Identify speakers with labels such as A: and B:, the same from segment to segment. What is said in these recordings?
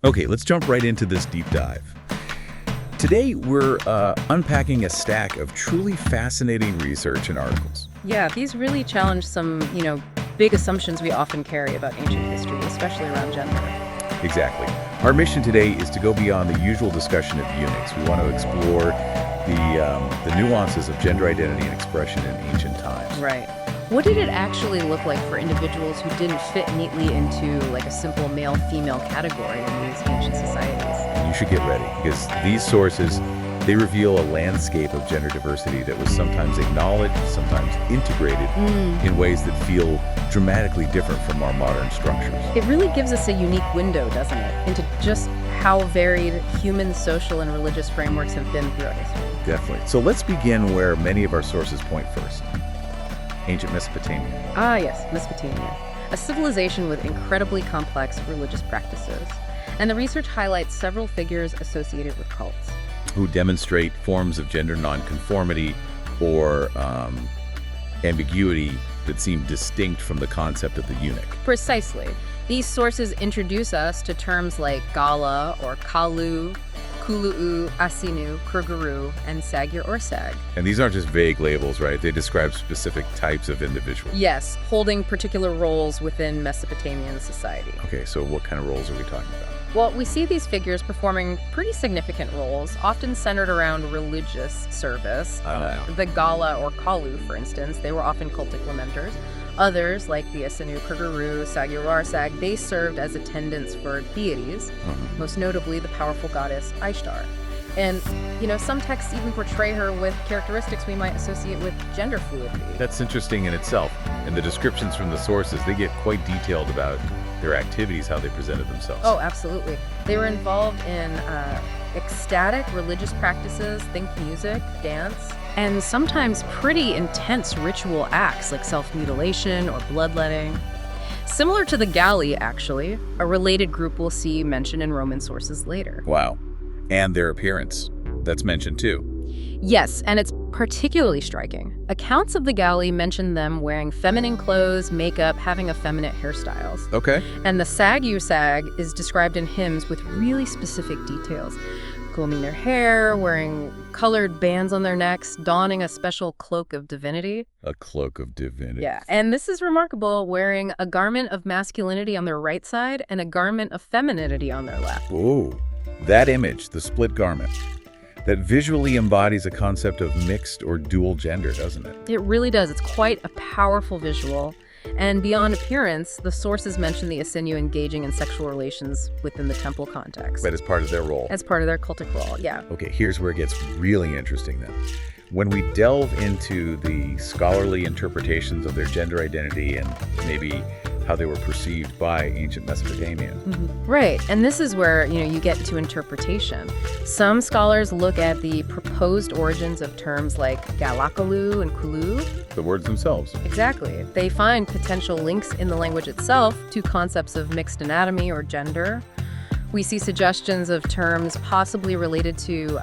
A: Okay, let's jump right into this deep dive. Today, we're unpacking a stack of truly fascinating research and articles.
B: Yeah, these really challenge some, big assumptions we often carry about ancient history, especially around gender.
A: Exactly. Our mission today is to go beyond the usual discussion of eunuchs. We want to explore the nuances of gender identity and expression in ancient times.
B: Right. What did it actually look like for individuals who didn't fit neatly into like a simple male-female category in these ancient societies?
A: And you should get ready, because these sources, they reveal a landscape of gender diversity that was sometimes acknowledged, sometimes integrated in ways that feel dramatically different from our modern structures.
B: It really gives us a unique window, doesn't it, into just how varied human, social, and religious frameworks have been throughout history.
A: Definitely. So let's begin where many of our sources point first. Ancient Mesopotamia.
B: Ah, yes, Mesopotamia. A civilization with incredibly complex religious practices. And the research highlights several figures associated with cults.
A: Who demonstrate forms of gender nonconformity or ambiguity that seem distinct from the concept of the eunuch.
B: Precisely. These sources introduce us to terms like gala or kalu, kulu'u, Assinnu, kurgarrû, and sagir or sag.
A: And these aren't just vague labels, right? They describe specific types of individuals.
B: Yes, holding particular roles within Mesopotamian society.
A: Okay, so what kind of roles are we talking about?
B: Well, we see these figures performing pretty significant roles, often centered around religious service. The gala or kalu, for instance, they were often cultic lamenters. Others, like the Assinnu, kurgarrû, sagir or sag, they served as attendants for deities, most notably the powerful goddess Ishtar. And, some texts even portray her with characteristics we might associate with gender fluidity.
A: That's interesting in itself. And the descriptions from the sources, they get quite detailed about their activities, how they presented themselves.
B: Oh, absolutely. They were involved in ecstatic religious practices, think music, dance, and sometimes pretty intense ritual acts like self-mutilation or bloodletting. Similar to the Galli, actually, a related group we'll see mentioned in Roman sources later.
A: Wow. And their appearance. That's mentioned too.
B: Yes, and it's particularly striking. Accounts of the Galli mention them wearing feminine clothes, makeup, having effeminate hairstyles.
A: Okay.
B: And the sagir sag is described in hymns with really specific details. Combing their hair, wearing colored bands on their necks, donning a special cloak of divinity.
A: A cloak of divinity.
B: Yeah, and this is remarkable, wearing a garment of masculinity on their right side and a garment of femininity on their left.
A: Ooh, that image, the split garment, that visually embodies a concept of mixed or dual gender, doesn't it?
B: It really does. It's quite a powerful visual. And beyond appearance, the sources mention the Assinnu engaging in sexual relations within the temple context.
A: But as part of their role.
B: As part of their cultic role, yeah.
A: Okay, here's where it gets really interesting then. When we delve into the scholarly interpretations of their gender identity and maybe how they were perceived by ancient Mesopotamians.
B: Right, and this is where, you get to interpretation. Some scholars look at the proposed origins of terms like galakalu and kulu.
A: The words themselves.
B: Exactly. They find potential links in the language itself to concepts of mixed anatomy or gender. We see suggestions of terms possibly related to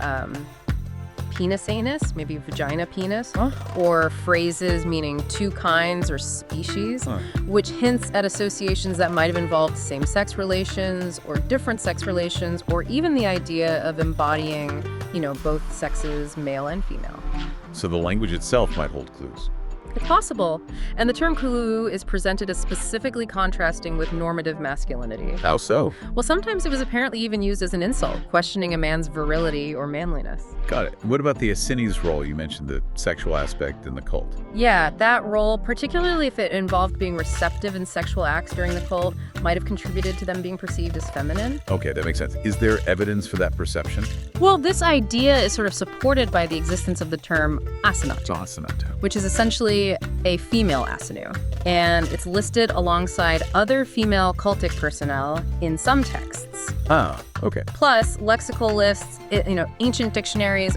B: penis anus, maybe vagina penis, or phrases meaning two kinds or species, which hints at associations that might have involved same-sex relations or different sex relations, or even the idea of embodying, both sexes, male and female.
A: So the language itself might hold clues.
B: It's possible. And the term kulu is presented as specifically contrasting with normative masculinity.
A: How so?
B: Well, sometimes it was apparently even used as an insult, questioning a man's virility or manliness.
A: Got it. What about the Assinnu's role? You mentioned the sexual aspect in the cult.
B: Yeah, that role, particularly if it involved being receptive in sexual acts during the cult, might have contributed to them being perceived as feminine.
A: Okay, that makes sense. Is there evidence for that perception?
B: Well, this idea is sort of supported by the existence of the term assinnu, which is essentially a female Assinnu, and it's listed alongside other female cultic personnel in some texts.
A: Ah, okay.
B: Plus, lexical lists, ancient dictionaries,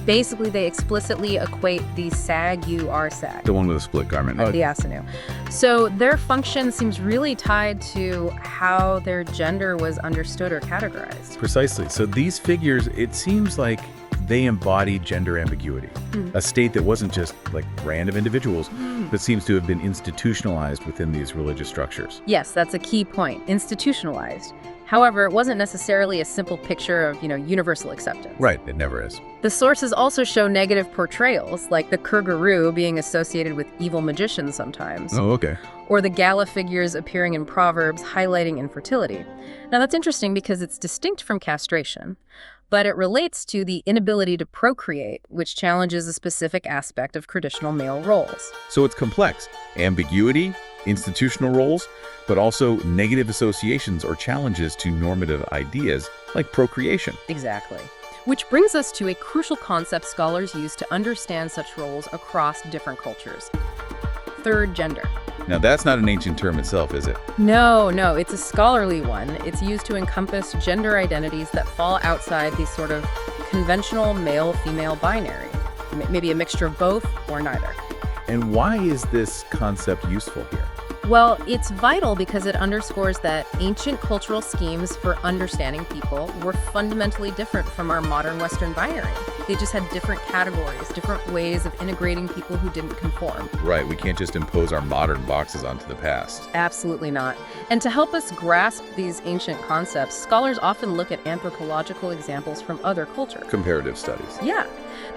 B: basically they explicitly equate the sagir sag.
A: The one with a split garment.
B: The Assinnu. So their function seems really tied to how their gender was understood or categorized.
A: Precisely. So these figures, it seems like they embody gender ambiguity, a state that wasn't just like random individuals, but seems to have been institutionalized within these religious structures.
B: Yes, that's a key point. Institutionalized. However, it wasn't necessarily a simple picture of, universal acceptance.
A: Right, it never is.
B: The sources also show negative portrayals, like the kurgarrû being associated with evil magicians sometimes.
A: Oh, okay.
B: Or the gala figures appearing in Proverbs highlighting infertility. Now that's interesting because it's distinct from castration, but it relates to the inability to procreate, which challenges a specific aspect of traditional male roles.
A: So it's complex. Ambiguity, institutional roles, but also negative associations or challenges to normative ideas like procreation.
B: Exactly. Which brings us to a crucial concept scholars use to understand such roles across different cultures. Third gender.
A: Now that's not an ancient term itself, is it?
B: No, it's a scholarly one. It's used to encompass gender identities that fall outside the sort of conventional male-female binary. Maybe a mixture of both or neither.
A: And why is this concept useful here?
B: Well, it's vital because it underscores that ancient cultural schemes for understanding people were fundamentally different from our modern Western binary. They just had different categories, different ways of integrating people who didn't conform.
A: Right, we can't just impose our modern boxes onto the past.
B: Absolutely not. And to help us grasp these ancient concepts, scholars often look at anthropological examples from other cultures.
A: Comparative studies.
B: Yeah.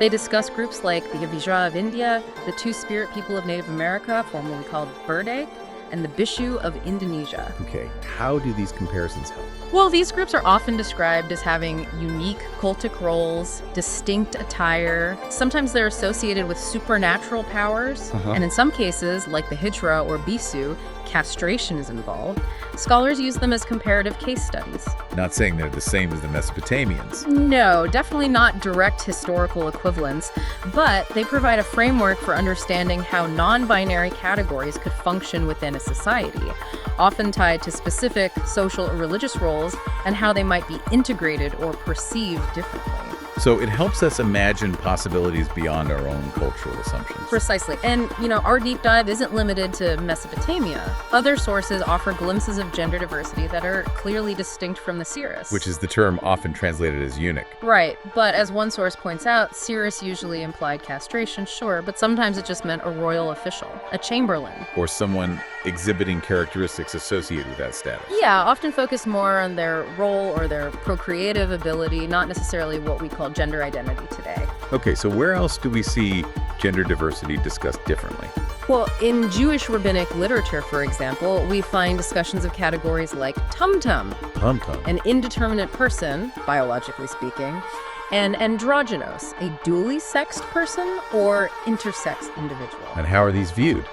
B: They discuss groups like the Avijra of India, the Two-Spirit people of Native America, formerly called Burdek, and the Bishu of Indonesia.
A: Okay, how do these comparisons help?
B: Well, these groups are often described as having unique cultic roles, distinct attire. Sometimes they're associated with supernatural powers, and in some cases, like the Hijra or Bisu, castration is involved. Scholars use them as comparative case studies.
A: Not saying they're the same as the Mesopotamians.
B: No, definitely not direct historical equivalents, but they provide a framework for understanding how non-binary categories could function within a society, often tied to specific social or religious roles and how they might be integrated or perceived differently.
A: So it helps us imagine possibilities beyond our own cultural assumptions.
B: Precisely. And, our deep dive isn't limited to Mesopotamia. Other sources offer glimpses of gender diversity that are clearly distinct from the seeress.
A: Which is the term often translated as eunuch.
B: Right. But as one source points out, seeress usually implied castration, sure, but sometimes it just meant a royal official, a chamberlain.
A: Or someone exhibiting characteristics associated with that status.
B: Yeah, often focused more on their role or their procreative ability, not necessarily what we call gender identity today.
A: Okay, so where else do we see gender diversity discussed differently?
B: Well, in Jewish rabbinic literature, for example, we find discussions of categories like tum-tum, an indeterminate person, biologically speaking, and androgynos, a dually sexed person or intersex individual.
A: And how are these viewed?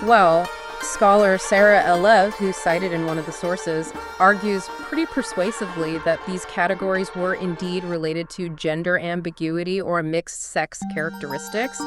B: Well, scholar Sarah Elev, who's cited in one of the sources, argues pretty persuasively that these categories were indeed related to gender ambiguity or mixed sex characteristics.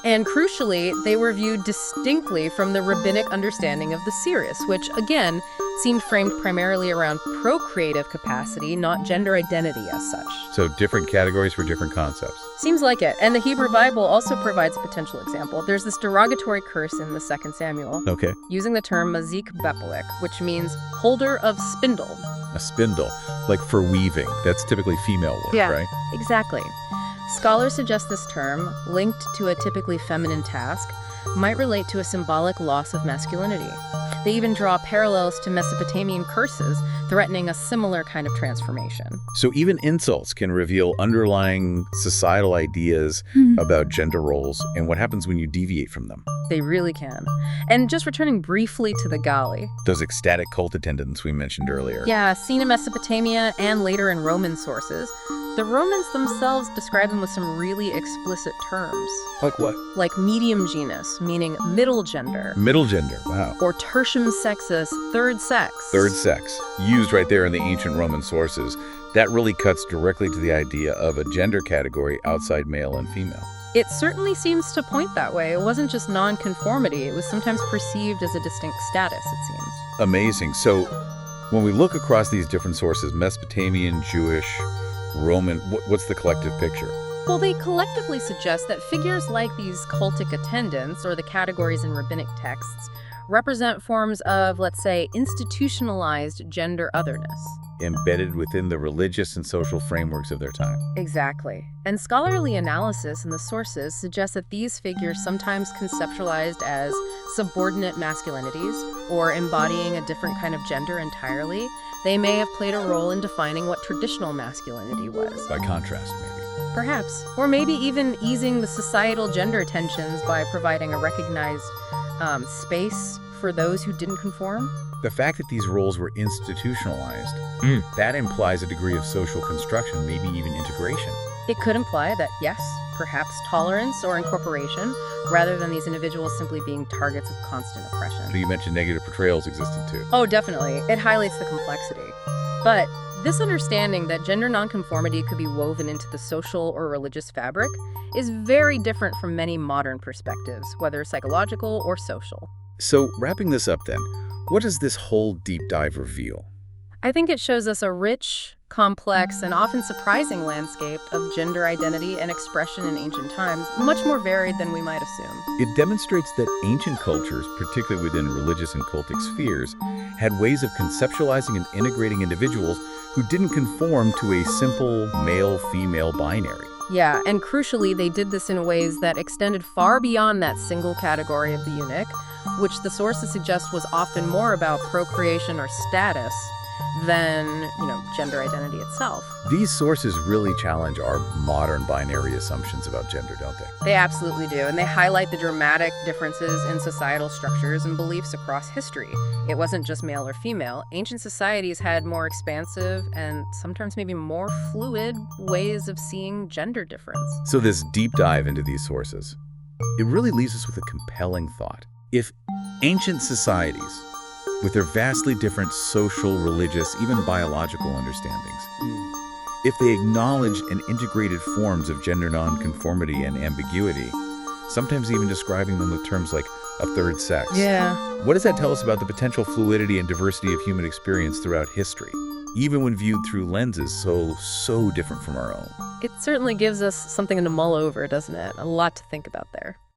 B: And crucially, they were viewed distinctly from the rabbinic understanding of the seeress, which, again, seemed framed primarily around procreative capacity, not gender identity as such.
A: So different categories for different concepts.
B: Seems like it. And the Hebrew Bible also provides a potential example. There's this derogatory curse in the 2nd Samuel.
A: Okay.
B: Using the term mazik bepelik, which means holder of spindle.
A: A spindle, like for weaving. That's typically female work, right?
B: Exactly. Scholars suggest this term, linked to a typically feminine task, might relate to a symbolic loss of masculinity. They even draw parallels to Mesopotamian curses, threatening a similar kind of transformation.
A: So even insults can reveal underlying societal ideas about gender roles and what happens when you deviate from them.
B: They really can. And just returning briefly to the Gali.
A: Those ecstatic cult attendants we mentioned earlier.
B: Yeah, seen in Mesopotamia and later in Roman sources. The Romans themselves describe them with some really explicit terms.
A: Like what?
B: Like medium genus, meaning middle gender.
A: Middle gender, wow.
B: Or tertium sexus, third sex.
A: Third sex, used right there in the ancient Roman sources. That really cuts directly to the idea of a gender category outside male and female.
B: It certainly seems to point that way. It wasn't just nonconformity. It was sometimes perceived as a distinct status, it seems.
A: Amazing. So when we look across these different sources, Mesopotamian, Jewish, Roman, what's the collective picture?
B: Well, they collectively suggest that figures like these cultic attendants, or the categories in rabbinic texts, represent forms of, let's say, institutionalized gender otherness.
A: Embedded within the religious and social frameworks of their time.
B: Exactly. And scholarly analysis in the sources suggests that these figures sometimes conceptualized as subordinate masculinities or embodying a different kind of gender entirely They may have played a role in defining what traditional masculinity was.
A: By contrast, maybe.
B: Perhaps. Or maybe even easing the societal gender tensions by providing a recognized space for those who didn't conform.
A: The fact that these roles were institutionalized, that implies a degree of social construction, maybe even integration.
B: It could imply that, yes, perhaps tolerance or incorporation, rather than these individuals simply being targets of constant oppression.
A: You mentioned negative portrayals existed too.
B: Oh, definitely. It highlights the complexity. But this understanding that gender nonconformity could be woven into the social or religious fabric is very different from many modern perspectives, whether psychological or social.
A: So, wrapping this up then, what does this whole deep dive reveal?
B: I think it shows us a rich, complex, and often surprising landscape of gender identity and expression in ancient times, much more varied than we might assume.
A: It demonstrates that ancient cultures, particularly within religious and cultic spheres, had ways of conceptualizing and integrating individuals who didn't conform to a simple male-female binary.
B: Yeah, and crucially, they did this in ways that extended far beyond that single category of the eunuch, which the sources suggest was often more about procreation or status than, gender identity itself.
A: These sources really challenge our modern binary assumptions about gender, don't they?
B: They absolutely do, and they highlight the dramatic differences in societal structures and beliefs across history. It wasn't just male or female. Ancient societies had more expansive and sometimes maybe more fluid ways of seeing gender difference.
A: So this deep dive into these sources, it really leaves us with a compelling thought. If ancient societies, with their vastly different social, religious, even biological understandings, if they acknowledged and integrated forms of gender nonconformity and ambiguity, sometimes even describing them with terms like a third sex.
B: Yeah.
A: What does that tell us about the potential fluidity and diversity of human experience throughout history, even when viewed through lenses so different from our own?
B: It certainly gives us something to mull over, doesn't it? A lot to think about there.